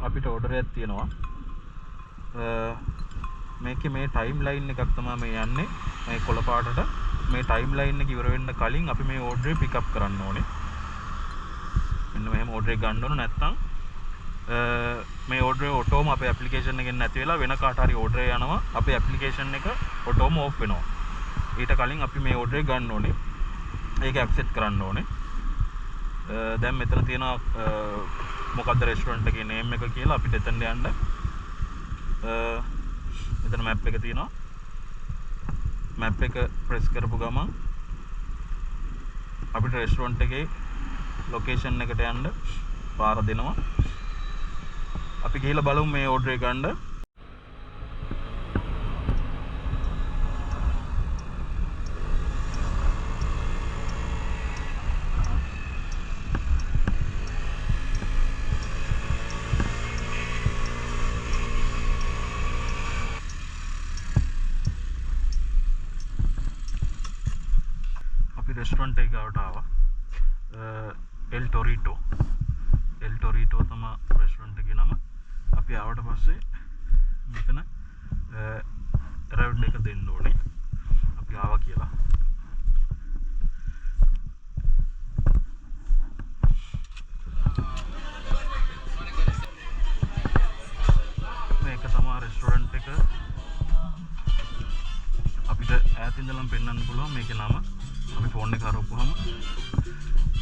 අපිට ඕඩර් එකක් තියෙනවා. මේකේ මේ ටයිම් ලයින් එකක් තමයි මේ යන්නේ. මේ කොළ පාටට මේ ටයිම් ලයින් එක ඉවර වෙන්න කලින් අපි මේ ඕඩර් එක පිකප් කරන්න ඕනේ. මෙන්න මෙහෙම ඕඩර් එක ගන්න ඕන නැත්නම් මේ ඕඩර් එක ඔටෝම අපේ ඇප්ලිකේෂන් එකෙන් නැති වෙලා වෙන කාට හරි ඕඩර් එක යනවා. අපේ ඇප්ලිකේෂන් එක ඔටෝම ඕෆ් වෙනවා. ඊට කලින් අපි මේ ඕඩර් එක ගන්න ඕනේ. ඒක ඇක්සෙප්ට් කරන්න ඕනේ. දැන් මෙතන තියෙනවා මොකක්ද රෙස්ටොරන්ට් එකේ නේම් එක කියලා අපිට එතනට යන්න. මෙතන මැප් එක තියෙනවා. මැප් එක ප්‍රෙස් කරපු ගමන් අපිට රෙස්ටොරන්ට් එකේ ලොකේෂන් එකට යන්න පාර දෙනවා. අපි ගිහලා බලමු මේ ඕඩර් එක ගන්න. रेस्टोरेंट एक आवा एल टोरीटो तम रेस्टोरेंट की नाम अभी आवट पास मितन अराइव देने अभी आवा किया एक तमा रेस्टोरेंट अभी ऐतिंदलम पेन्न पुलो मेक नाम अभी फोन ने करो हम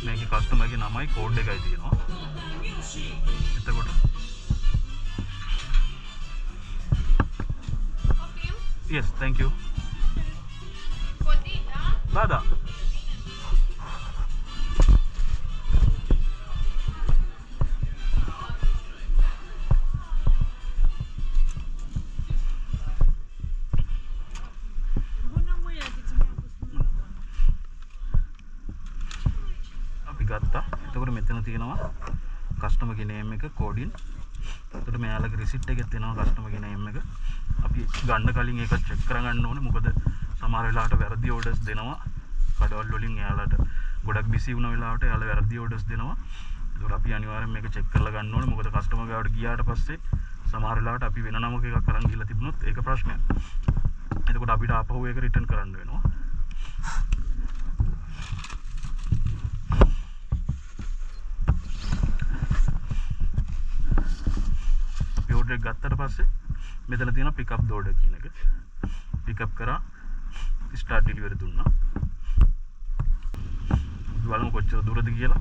मैं कस्टमर की नाम कोड का दिया यस थैंक यू दादा ගත්තා. එතකොට මෙතන තියෙනවා කස්ටමර්ගේ නේම් එක කෝඩින්. එතකොට මෙයාලගේ රිසිට් එකෙත් එනවා කස්ටමර්ගේ නේම් එක. අපි ගන්න කලින් ඒක චෙක් කරගන්න ඕනේ. මොකද සමහර වෙලාවට වැරදි ඕඩර්ස් දෙනවා. කඩවල් වලින් එයාලට ගොඩක් බිසි වුණ වෙලාවට එයාලා වැරදි ඕඩර්ස් දෙනවා. එතකොට අපි අනිවාර්යෙන් මේක චෙක් කරලා ගන්න ඕනේ. මොකද කස්ටමර් ගාවට ගියාට පස්සේ සමහර වෙලාවට අපි වෙන නමක එකක් අරන් ගිහලා තිබුණොත් ඒක ප්‍රශ්නයක්. එතකොට අපිට ආපහු ඒක රිටර්න් කරන්න වෙනවා. ऑर्डर गत्तर पास मेदल दिन पिकअप दौड़ की पिकअप करा स्टार्ट डिलीवरी दुन्ना వాళ్ళని కొంచెం దూరం దిగేలా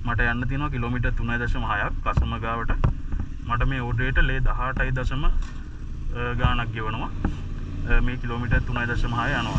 මට යන්න තියෙනවා කිලෝමීටර් 3.6ක් කස්ටමර් ගාවට මට මේ ඕඩර් එකට ලේ 18.0 ගාණක් ගෙවනවා මේ කිලෝමීටර් 3.6 යනවා